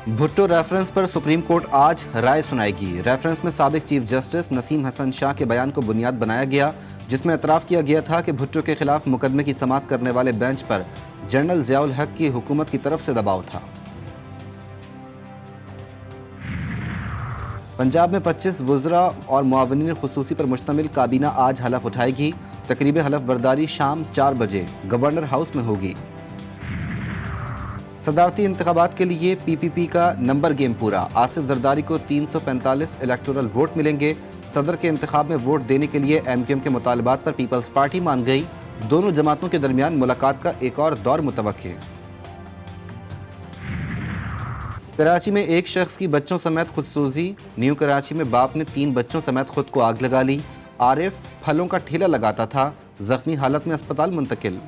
Bhutto reference पर supreme court आज राय सुनाएगी। Reference में साबिक चीफ जस्टिस नसीम हसन शाह के बयान को बुनियाद बनाया गया, जिसमें एतराफ़ किया गया था कि भुट्टो के खिलाफ मुकदमे की समाअत करने वाले बेंच पर जनरल ज़ियाउल हक की हुकूमत की तरफ से दबाव था। पंजाब में 25 वज़रा और मुआविनीन खुसूसी पर मुश्तमिल काबीना आज हलफ उठाएगी। तकरीब हलफ बर्दारी शाम 4 बजे गवर्नर हाउस में होगी। सदारती इंतखाबात के लिए पीपीपी का नंबर गेम पूरा। आसिफ जरदारी को 345 इलेक्टोरल वोट मिलेंगे। सदर के इंतखाब में वोट देने के लिए एमक्यूएम के मुतालबात पर पीपल्स पार्टी मान गई। दोनों जमातों के दरमियान मुलाकात का एक और दौर मुतवक्किल। कराची में एक शख्स की बच्चों समेत खुदसूजी। न्यू कराची में बाप ने 3 बच्चों समेत खुद को आग लगा ली। आरिफ फलों का ठेला लगाता था, जख्मी हालत में अस्पताल मुंतकिल।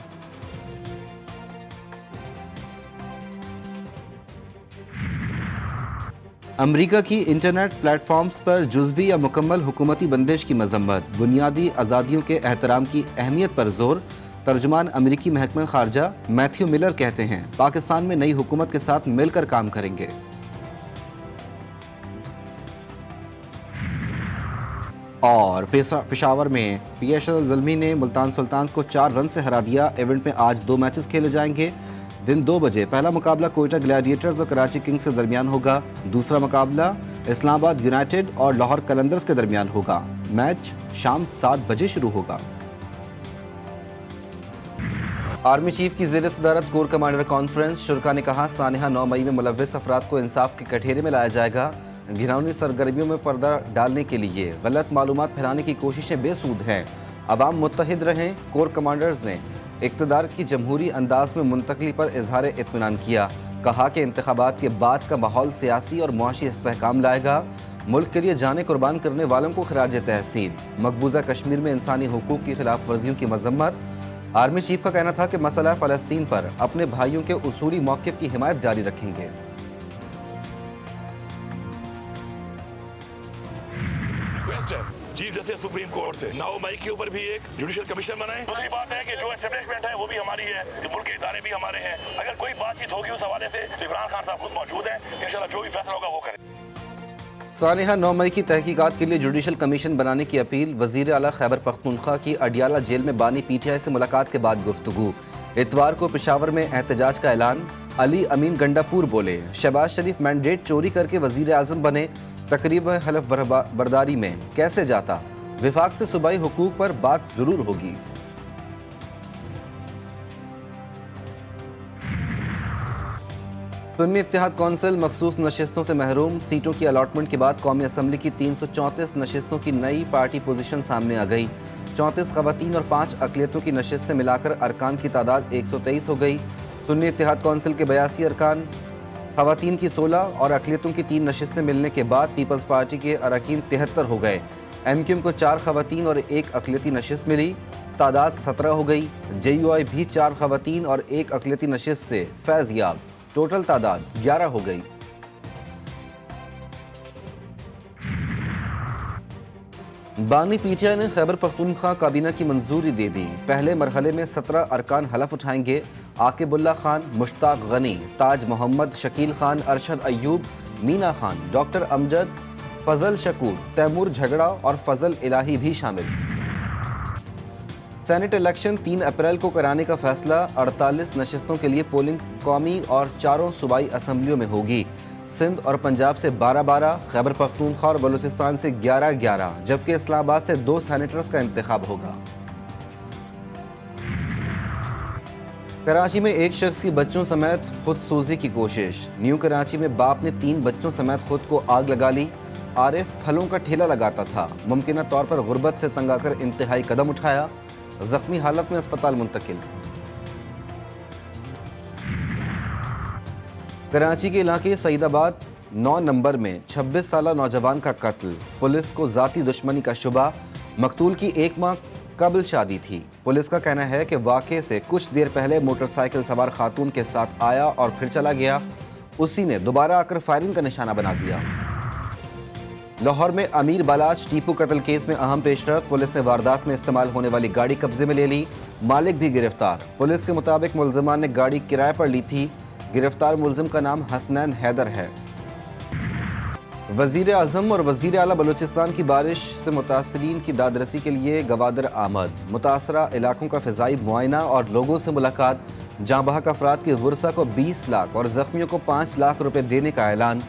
अमरीका की इंटरनेट प्लेटफॉर्म्स पर जुज़वी या मुकम्मल हुकूमती बंदिश की मजम्मत। बुनियादी आज़ादियों के एहतराम की अहमियत पर जोर। तर्जुमान अमरीकी महकमा खारजा मैथ्यू मिलर कहते हैं, पाकिस्तान में नई हुकूमत के साथ मिलकर काम करेंगे। और पेशावर में पीएसएल ज़ल्मी ने मुल्तान सुल्तान्स को 4 रन से हरा दिया। इवेंट में आज 2 मैचेस खेले जाएंगे। दिन 2 बजे पहला मुकाबला कोयटा ग्लैडिएटर्स और कराची किंग्स के दरमियान होगा। दूसरा मुकाबला इस्लामाबाद यूनाइटेड और लाहौर कलंदर्स के दरमियान होगा। मैच शाम 7 बजे शुरू होगा। आर्मी चीफ की ज़ेर सदारत कोर कमांडर कॉन्फ्रेंस। शुरका ने कहा, सानिहा 9 मई में मुलव्वस अफराद को इंसाफ के कठेरे में लाया जाएगा। घिनौनी सरगर्मियों में पर्दा डालने के लिए गलत मालूमात फैलाने की कोशिशें बेसूद हैं। अवाम मुत्तहिद रहें। कोर कमांडर्स ने इक़्तिदार की जमहूरी अंदाज में मुंतकली पर इजहार इत्मीनान किया। कहा कि इंतखाबात के बाद का माहौल सियासी और मुआशी इस्तेहकाम लाएगा। मुल्क के लिए जाने कुर्बान करने वालों को खिराज तहसीन। मकबूजा कश्मीर में इंसानी हुकूक की खिलाफ वर्जियों की मजम्मत। आर्मी चीफ का कहना था कि मसला फ़लस्तीन पर अपने भाइयों के उसूली मौक़िफ़ की हिमायत जारी रखेंगे। चीफ जस्टिस सुप्रीम कोर्ट से 9 मई के ऊपर भी एक जुडिशियल कमीशन बनाए। दूसरी बात है कि जो एस्टेब्लिशमेंट है वो भी हमारी है, मुल्क के इदारे भी हमारे हैं। अगर कोई बातचीत होगी उस हवाले से इमरान खान साहब खुद मौजूद हैं। इंशाल्लाह जो भी फैसला होगा वो करें। सानिहा 9 मई की तहकीकात के लिए जुडिशियल कमीशन बनाने की अपील। वज़ीर आला खैबर पख्तूनख्वा की अडियाला जेल में बानी पीटीआई से मुलाकात के बाद गुफ्तगू। इतवार को पेशावर में एहतजाज का ऐलान। अली अमीन गंडापुर बोले, शहबाज शरीफ मैंडेट चोरी करके वज़ीर आज़म बने। तकरीब हलफ बर्दारी में कैसे जाता? विफाक से सूबाई हुकूक पर बात जरूर होगी। सुन्नी इत्तेहाद कौंसिल मखसूस नशिस्तों से महरूम। सीटों की अलॉटमेंट के बाद कौमी असम्बली की 334 नशिस्तों की नई पार्टी पोजीशन सामने आ गई। 34 ख़वातीन और 5 अक़लियतों की नशिस्तें मिलाकर अरकान की तादाद 123 हो गई। सुन्नी इत्तेहाद कौंसिल के 82 अरकान, ख़वातीन की 16 और अक़लियतों की 3 नशिस्तें मिलने के बाद पीपल्स पार्टी के अरकान 73 हो गए। एमक्यूएम को 4 ख़वातीन और 1 अक़लियती नशिस्त मिली, तादाद 17 हो गई। जेयूआई भी 4 ख़वातीन और 1 अक़लियती नशिस्त से फैज़याब, टोटल तादाद 11 हो गई। बानी पीटीआई ने खैबर पख्तूनख्वा काबीना की मंजूरी दे दी। पहले मरहले में 17 अरकान हलफ उठाएंगे। आकिबुल्ला खान, मुश्ताक गनी, ताज मोहम्मद, शकील खान, अरशद अयूब, मीना खान, डॉक्टर अमजद, फजल शकूर, तैमूर झगड़ा और फजल इलाही भी शामिल। सेनेट इलेक्शन 3 अप्रैल को कराने का फैसला। 48 नशिस्तों के लिए पोलिंग कौमी और 4 सूबाई असम्बलियों में होगी। सिंध और पंजाब से 12-12, खैबर पख्तूनख्वा और बलूचिस्तान से 11-11, जबकि इस्लामाबाद से 2 सेनेटर्स का इंतखाब होगा। कराची में एक शख्स की बच्चों समेत खुदसूजी की कोशिश। न्यू कराची में बाप ने 3 बच्चों समेत खुद को आग लगा ली। आरिफ फलों का ठेला लगाता था, मुमकिना तौर पर गुर्बत से तंग आकर इंतहाई कदम उठाया, जख्मी हालत में अस्पताल मुंतकिल। कराची के इलाके सईदाबाद 9 नंबर में 26 साला नौजवान का कत्ल। पुलिस को ज़ाती दुश्मनी का शुबा। मकतूल की 1 माह कबल शादी थी। पुलिस का कहना है कि वाक़े से कुछ देर पहले मोटरसाइकिल सवार खातून के साथ आया और फिर चला गया। उसी ने दोबारा आकर फायरिंग का निशाना बना दिया। लाहौर में अमीर बालाज टीपू कत्ल केस में अहम पेशरफ। पुलिस ने वारदात में इस्तेमाल होने वाली गाड़ी कब्जे में ले ली। मालिक भी गिरफ्तार। पुलिस के मुताबिक मुल्ज़िमान ने गाड़ी किराए पर ली थी। गिरफ्तार मुल्ज़िम का नाम हसनैन हैदर है। وزیر اعظم اور وزیر اعلیٰ بلوچستان کی بارش سے متاثرین کی داد رسی کے لیے گوادر آمد، متاثرہ علاقوں کا فضائی معائنہ اور لوگوں سے ملاقات، جاں بحق افراد کے ورثہ کو 20 لاکھ اور زخمیوں کو 5 لاکھ روپے دینے کا اعلان۔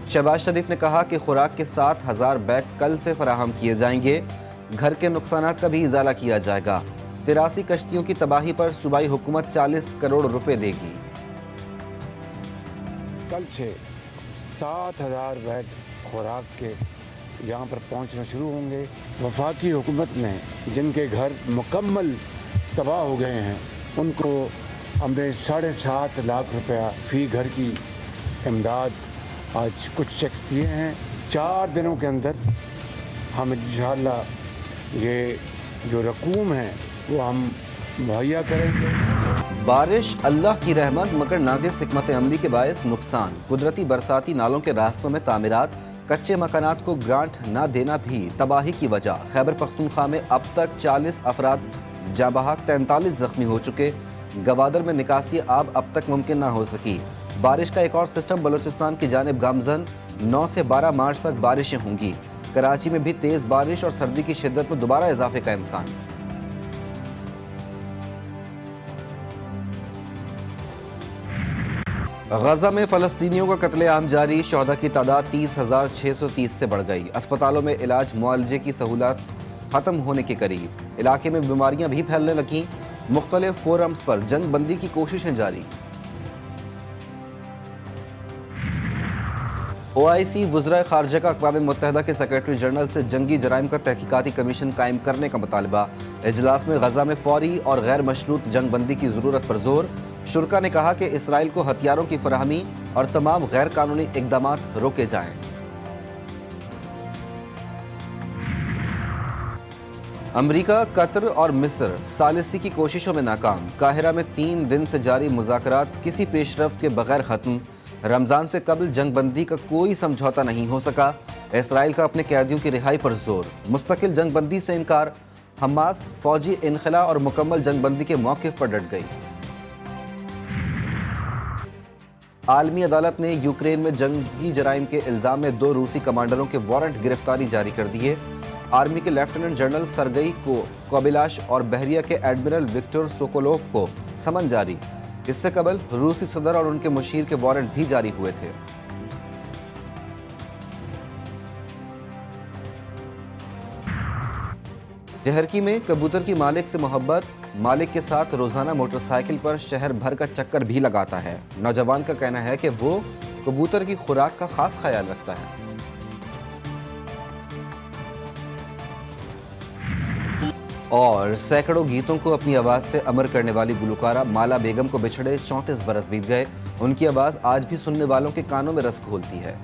شہباز شریف نے کہا کہ خوراک کے 7,000 بیگ کل سے فراہم کیے جائیں گے، گھر کے نقصانات کا بھی ازالہ کیا جائے گا۔ 83 کشتیوں کی تباہی پر صوبائی حکومت 40 کروڑ روپے دے گی۔ کل سے 7,000 بیگ خوراک کے یہاں پر پہنچنا شروع ہوں گے۔ وفاقی حکومت نے جن کے گھر مکمل تباہ ہو گئے ہیں ان کو ہم نے 7.5 لاکھ روپیہ فی گھر کی امداد آج کچھ چیکس دیے ہیں۔ 4 دنوں کے اندر ہم انشاءاللہ یہ جو رقوم ہے وہ ہم مہیا کریں گے۔ بارش اللہ کی رحمت مگر ناقص حکمت عملی کے باعث نقصان، قدرتی برساتی نالوں کے راستوں میں تعمیرات، کچے مکانات کو گرانٹ نہ دینا بھی تباہی کی وجہ۔ خیبر پختونخوا میں اب تک 40 افراد جاں بحق، 43 زخمی ہو چکے۔ گوادر میں نکاسی آب اب تک ممکن نہ ہو سکی۔ بارش کا ایک اور سسٹم بلوچستان کی جانب گامزن، 9 سے 12 مارچ تک بارشیں ہوں گی۔ کراچی میں بھی تیز بارش اور سردی کی شدت میں دوبارہ اضافے کا امکان۔ غزہ میں فلسطینیوں کا قتل عام جاری، شہداء کی تعداد 30,630 سے بڑھ گئی۔ اسپتالوں میں علاج معالجے کی سہولت ختم ہونے کے قریب۔ علاقے میں بیماریاں بھی پھیلنے لگیں، مختلف فورمز پر جنگ بندی کی کوششیں جاری۔ OIC وزرائے خارجہ کا اقوام متحدہ کے سیکرٹری جنرل سے جنگی جرائم کا تحقیقاتی کمیشن قائم کرنے کا مطالبہ۔ اجلاس میں غزہ میں فوری اور غیر مشروط جنگ بندی کی ضرورت پر زور۔ شرکا نے کہا کہ اسرائیل کو ہتھیاروں کی فراہمی اور تمام غیر قانونی اقدامات روکے جائیں۔ امریکہ، قطر اور مصر ثالثی کی کوششوں میں ناکام۔ قاہرہ میں 3 دن سے جاری مذاکرات کسی پیش رفت کے بغیر ختم۔ رمضان سے قبل جنگ بندی کا کوئی سمجھوتہ نہیں ہو سکا۔ اسرائیل کا اپنے قیدیوں کی رہائی پر زور۔ مستقل جنگ بندی سے انکار۔ حماس فوجی انخلا اور مکمل جنگ بندی کے موقف پر ڈٹ گئی۔ عالمی عدالت نے یوکرین میں جنگی جرائم کے الزام میں 2 روسی کمانڈروں کے وارنٹ گرفتاری جاری کر دیے۔ آرمی کے لیفٹیننٹ جنرل سرگئی کوبیلاش اور بحریہ کے ایڈمرل وکٹر سوکولوف کو سمن جاری۔ اس سے قبل روسی صدر اور ان کے مشیر کے وارنٹ بھی جاری ہوئے تھے۔ جہرکی میں کبوتر کی مالک سے محبت، مالک کے ساتھ روزانہ موٹر سائیکل پر شہر بھر کا چکر بھی لگاتا ہے۔ نوجوان کا کہنا ہے کہ وہ کبوتر کی خوراک کا خاص خیال رکھتا ہے۔ اور سینکڑوں گیتوں کو اپنی آواز سے امر کرنے والی گلوکارہ مالا بیگم کو بچھڑے 34 برس بیت گئے۔ ان کی آواز آج بھی سننے والوں کے کانوں میں رس گھولتی ہے۔